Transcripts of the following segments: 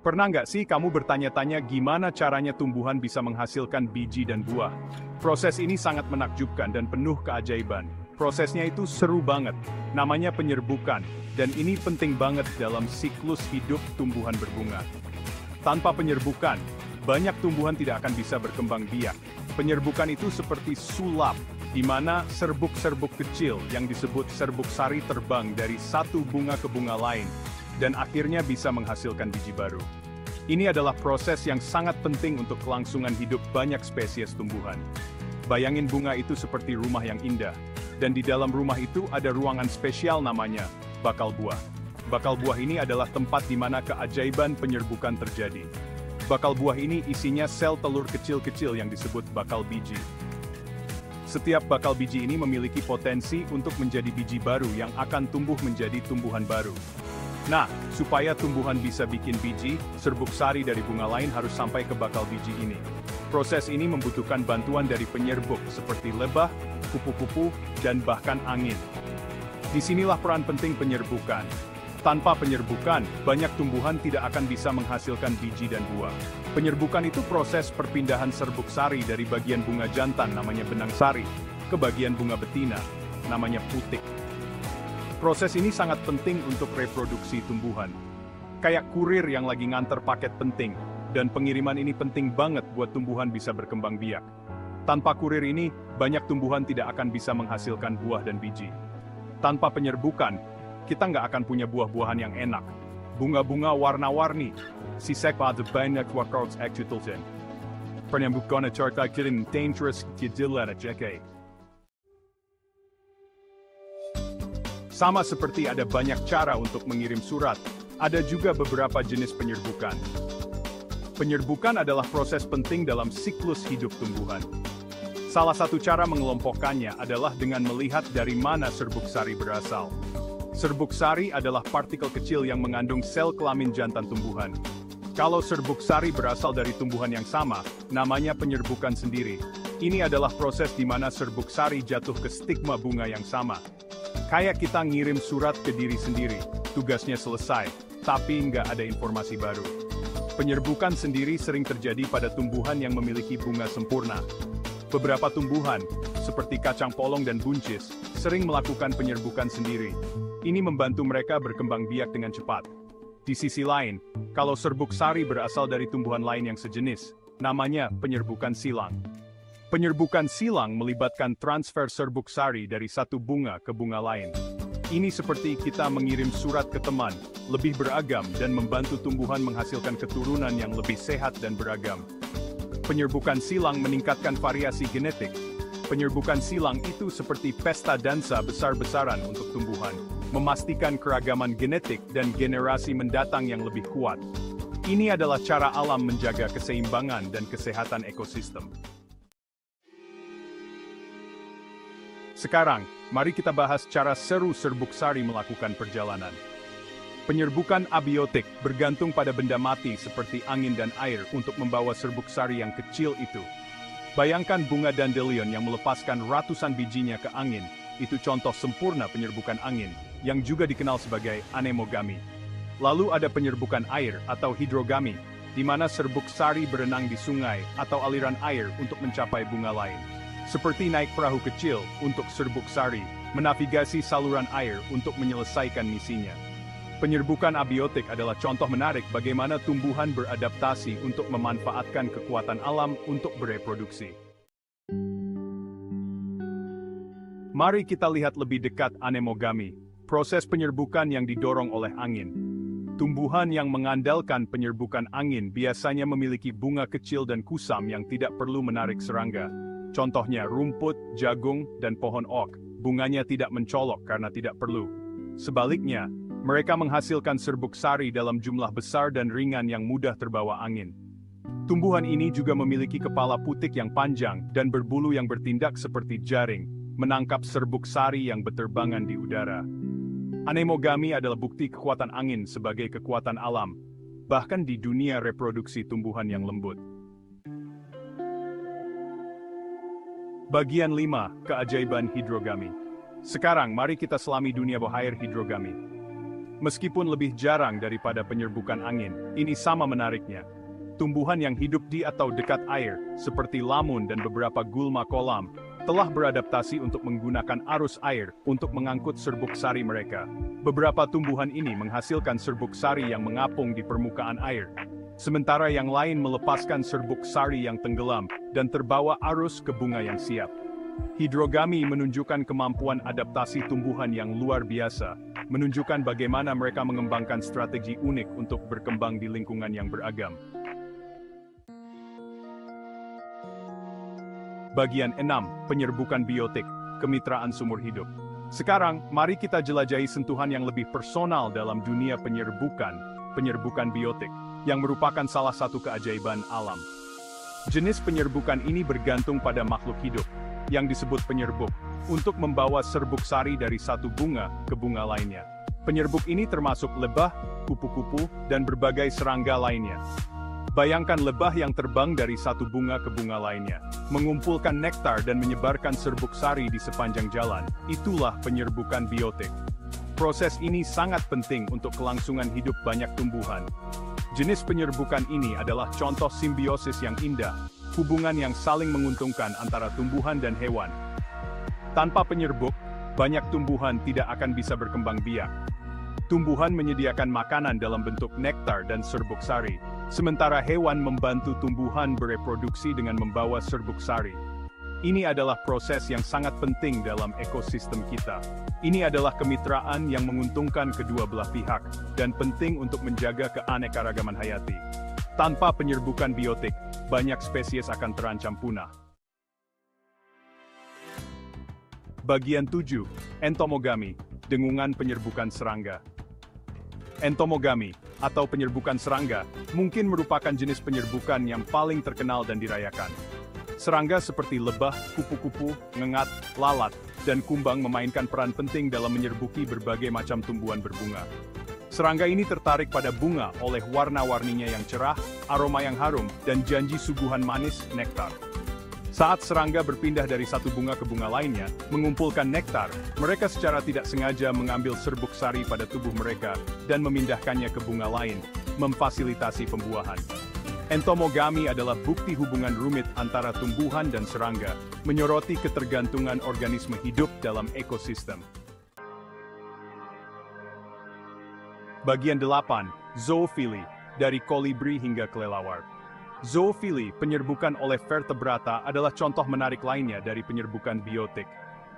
Pernah nggak sih kamu bertanya-tanya gimana caranya tumbuhan bisa menghasilkan biji dan buah? Proses ini sangat menakjubkan dan penuh keajaiban. Prosesnya itu seru banget, namanya penyerbukan, dan ini penting banget dalam siklus hidup tumbuhan berbunga. Tanpa penyerbukan, banyak tumbuhan tidak akan bisa berkembang biak. Penyerbukan itu seperti sulap, di mana serbuk-serbuk kecil yang disebut serbuk sari terbang dari satu bunga ke bunga lain, dan akhirnya bisa menghasilkan biji baru. Ini adalah proses yang sangat penting untuk kelangsungan hidup banyak spesies tumbuhan. Bayangin bunga itu seperti rumah yang indah, dan di dalam rumah itu ada ruangan spesial namanya bakal buah. Bakal buah ini adalah tempat di mana keajaiban penyerbukan terjadi. Bakal buah ini isinya sel telur kecil-kecil yang disebut bakal biji. Setiap bakal biji ini memiliki potensi untuk menjadi biji baru yang akan tumbuh menjadi tumbuhan baru. Nah, supaya tumbuhan bisa bikin biji, serbuk sari dari bunga lain harus sampai ke bakal biji ini. Proses ini membutuhkan bantuan dari penyerbuk seperti lebah, kupu-kupu, dan bahkan angin. Disinilah peran penting penyerbukan. Tanpa penyerbukan, banyak tumbuhan tidak akan bisa menghasilkan biji dan buah. Penyerbukan itu proses perpindahan serbuk sari dari bagian bunga jantan namanya benang sari, ke bagian bunga betina, namanya putik. Proses ini sangat penting untuk reproduksi tumbuhan. Kayak kurir yang lagi nganter paket penting, dan pengiriman ini penting banget buat tumbuhan bisa berkembang biak. Tanpa kurir ini, banyak tumbuhan tidak akan bisa menghasilkan buah dan biji. Tanpa penyerbukan, kita nggak akan punya buah-buahan yang enak. Bunga-bunga warna-warni, sisek pada banyak wakars ekstutulsen. Penyerbukan cerita kirim dangerous kejadian JK. Sama seperti ada banyak cara untuk mengirim surat, ada juga beberapa jenis penyerbukan. Penyerbukan adalah proses penting dalam siklus hidup tumbuhan. Salah satu cara mengelompokkannya adalah dengan melihat dari mana serbuk sari berasal. Serbuk sari adalah partikel kecil yang mengandung sel kelamin jantan tumbuhan. Kalau serbuk sari berasal dari tumbuhan yang sama, namanya penyerbukan sendiri. Ini adalah proses di mana serbuk sari jatuh ke stigma bunga yang sama. Kayak kita ngirim surat ke diri sendiri, tugasnya selesai, tapi nggak ada informasi baru. Penyerbukan sendiri sering terjadi pada tumbuhan yang memiliki bunga sempurna. Beberapa tumbuhan, seperti kacang polong dan buncis, sering melakukan penyerbukan sendiri. Ini membantu mereka berkembang biak dengan cepat. Di sisi lain, kalau serbuk sari berasal dari tumbuhan lain yang sejenis, namanya penyerbukan silang. Penyerbukan silang melibatkan transfer serbuk sari dari satu bunga ke bunga lain. Ini seperti kita mengirim surat ke teman, lebih beragam dan membantu tumbuhan menghasilkan keturunan yang lebih sehat dan beragam. Penyerbukan silang meningkatkan variasi genetik. Penyerbukan silang itu seperti pesta dansa besar-besaran untuk tumbuhan, memastikan keragaman genetik dan generasi mendatang yang lebih kuat. Ini adalah cara alam menjaga keseimbangan dan kesehatan ekosistem. Sekarang, mari kita bahas cara seru serbuk sari melakukan perjalanan. Penyerbukan abiotik bergantung pada benda mati seperti angin dan air untuk membawa serbuk sari yang kecil itu. Bayangkan bunga dandelion yang melepaskan ratusan bijinya ke angin, itu contoh sempurna penyerbukan angin, yang juga dikenal sebagai anemogami. Lalu ada penyerbukan air atau hidrogami, di mana serbuk sari berenang di sungai atau aliran air untuk mencapai bunga lain. Seperti naik perahu kecil untuk serbuk sari, menavigasi saluran air untuk menyelesaikan misinya. Penyerbukan abiotik adalah contoh menarik bagaimana tumbuhan beradaptasi untuk memanfaatkan kekuatan alam untuk bereproduksi. Mari kita lihat lebih dekat anemogami, proses penyerbukan yang didorong oleh angin. Tumbuhan yang mengandalkan penyerbukan angin biasanya memiliki bunga kecil dan kusam yang tidak perlu menarik serangga. Contohnya rumput, jagung, dan pohon oak, bunganya tidak mencolok karena tidak perlu. Sebaliknya, mereka menghasilkan serbuk sari dalam jumlah besar dan ringan yang mudah terbawa angin. Tumbuhan ini juga memiliki kepala putik yang panjang dan berbulu yang bertindak seperti jaring, menangkap serbuk sari yang berterbangan di udara. Anemogami adalah bukti kekuatan angin sebagai kekuatan alam, bahkan di dunia reproduksi tumbuhan yang lembut. Bagian 5, Keajaiban Hidrogami. Sekarang mari kita selami dunia bawah air hidrogami. Meskipun lebih jarang daripada penyerbukan angin, ini sama menariknya. Tumbuhan yang hidup di atau dekat air, seperti lamun dan beberapa gulma kolam, telah beradaptasi untuk menggunakan arus air untuk mengangkut serbuk sari mereka. Beberapa tumbuhan ini menghasilkan serbuk sari yang mengapung di permukaan air, sementara yang lain melepaskan serbuk sari yang tenggelam dan terbawa arus ke bunga yang siap. Hidrogami menunjukkan kemampuan adaptasi tumbuhan yang luar biasa, menunjukkan bagaimana mereka mengembangkan strategi unik untuk berkembang di lingkungan yang beragam. Bagian 6. Penyerbukan biotik, kemitraan sumur hidup. Sekarang, mari kita jelajahi sentuhan yang lebih personal dalam dunia penyerbukan biotik, yang merupakan salah satu keajaiban alam. Jenis penyerbukan ini bergantung pada makhluk hidup, yang disebut penyerbuk, untuk membawa serbuk sari dari satu bunga ke bunga lainnya. Penyerbuk ini termasuk lebah, kupu-kupu, dan berbagai serangga lainnya. Bayangkan lebah yang terbang dari satu bunga ke bunga lainnya, mengumpulkan nektar dan menyebarkan serbuk sari di sepanjang jalan. Itulah penyerbukan biotik. Proses ini sangat penting untuk kelangsungan hidup banyak tumbuhan. Jenis penyerbukan ini adalah contoh simbiosis yang indah, hubungan yang saling menguntungkan antara tumbuhan dan hewan. Tanpa penyerbuk, banyak tumbuhan tidak akan bisa berkembang biak. Tumbuhan menyediakan makanan dalam bentuk nektar dan serbuk sari, sementara hewan membantu tumbuhan bereproduksi dengan membawa serbuk sari. Ini adalah proses yang sangat penting dalam ekosistem kita. Ini adalah kemitraan yang menguntungkan kedua belah pihak, dan penting untuk menjaga keanekaragaman hayati. Tanpa penyerbukan biotik, banyak spesies akan terancam punah. Bagian 7. Entomogami, dengungan penyerbukan serangga. Entomogami, atau penyerbukan serangga, mungkin merupakan jenis penyerbukan yang paling terkenal dan dirayakan. Serangga seperti lebah, kupu-kupu, ngengat, lalat, dan kumbang memainkan peran penting dalam menyerbuki berbagai macam tumbuhan berbunga. Serangga ini tertarik pada bunga oleh warna-warninya yang cerah, aroma yang harum, dan janji suguhan manis, nektar. Saat serangga berpindah dari satu bunga ke bunga lainnya, mengumpulkan nektar, mereka secara tidak sengaja mengambil serbuk sari pada tubuh mereka dan memindahkannya ke bunga lain, memfasilitasi pembuahan. Entomogami adalah bukti hubungan rumit antara tumbuhan dan serangga, menyoroti ketergantungan organisme hidup dalam ekosistem. Bagian 8. Zoofili, dari kolibri hingga kelelawar. Zoofili, penyerbukan oleh vertebrata, adalah contoh menarik lainnya dari penyerbukan biotik.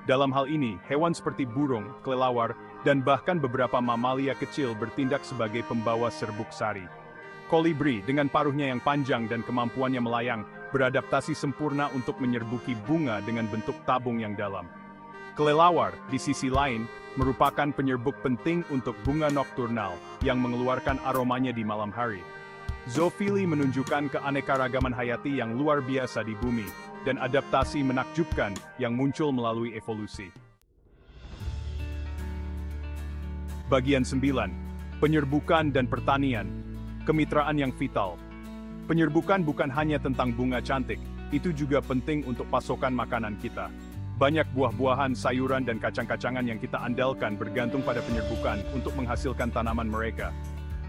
Dalam hal ini, hewan seperti burung, kelelawar, dan bahkan beberapa mamalia kecil bertindak sebagai pembawa serbuk sari. Kolibri, dengan paruhnya yang panjang dan kemampuannya melayang, beradaptasi sempurna untuk menyerbuki bunga dengan bentuk tabung yang dalam. Kelelawar, di sisi lain, merupakan penyerbuk penting untuk bunga nokturnal yang mengeluarkan aromanya di malam hari. Zoofili menunjukkan keanekaragaman hayati yang luar biasa di bumi, dan adaptasi menakjubkan yang muncul melalui evolusi. Bagian 9. Penyerbukan dan pertanian, kemitraan yang vital. Penyerbukan bukan hanya tentang bunga cantik, itu juga penting untuk pasokan makanan kita. Banyak buah-buahan, sayuran, dan kacang-kacangan yang kita andalkan bergantung pada penyerbukan untuk menghasilkan tanaman mereka.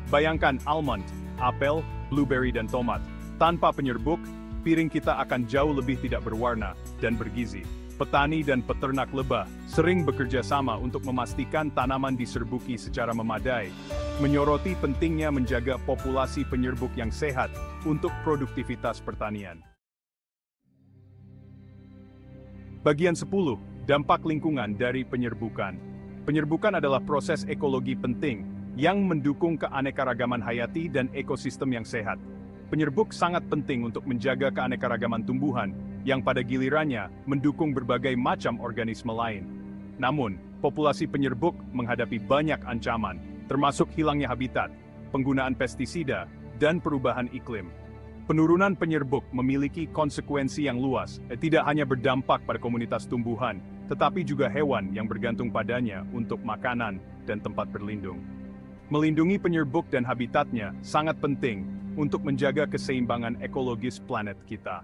Bayangkan almond, apel, blueberry, dan tomat. Tanpa penyerbuk, piring kita akan jauh lebih tidak berwarna dan bergizi. Petani dan peternak lebah sering bekerja sama untuk memastikan tanaman diserbuki secara memadai, menyoroti pentingnya menjaga populasi penyerbuk yang sehat untuk produktivitas pertanian. Bagian 10. Dampak lingkungan dari penyerbukan. Penyerbukan adalah proses ekologi penting yang mendukung keanekaragaman hayati dan ekosistem yang sehat. Penyerbuk sangat penting untuk menjaga keanekaragaman tumbuhan, yang pada gilirannya mendukung berbagai macam organisme lain. Namun, populasi penyerbuk menghadapi banyak ancaman, termasuk hilangnya habitat, penggunaan pestisida, dan perubahan iklim. Penurunan penyerbuk memiliki konsekuensi yang luas, tidak hanya berdampak pada komunitas tumbuhan, tetapi juga hewan yang bergantung padanya untuk makanan dan tempat berlindung. Melindungi penyerbuk dan habitatnya sangat penting untuk menjaga keseimbangan ekologis planet kita.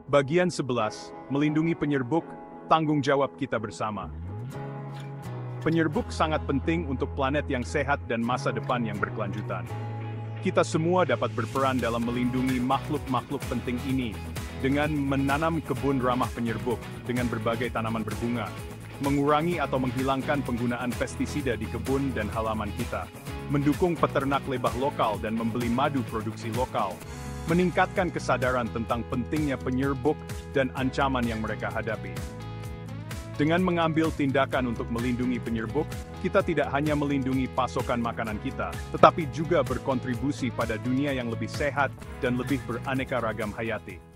Bagian 11. Melindungi penyerbuk, tanggung jawab kita bersama. Penyerbuk sangat penting untuk planet yang sehat dan masa depan yang berkelanjutan. Kita semua dapat berperan dalam melindungi makhluk-makhluk penting ini dengan menanam kebun ramah penyerbuk dengan berbagai tanaman berbunga, mengurangi atau menghilangkan penggunaan pestisida di kebun dan halaman kita, mendukung peternak lebah lokal dan membeli madu produksi lokal, meningkatkan kesadaran tentang pentingnya penyerbuk dan ancaman yang mereka hadapi. Dengan mengambil tindakan untuk melindungi penyerbuk, kita tidak hanya melindungi pasokan makanan kita, tetapi juga berkontribusi pada dunia yang lebih sehat dan lebih beraneka ragam hayati.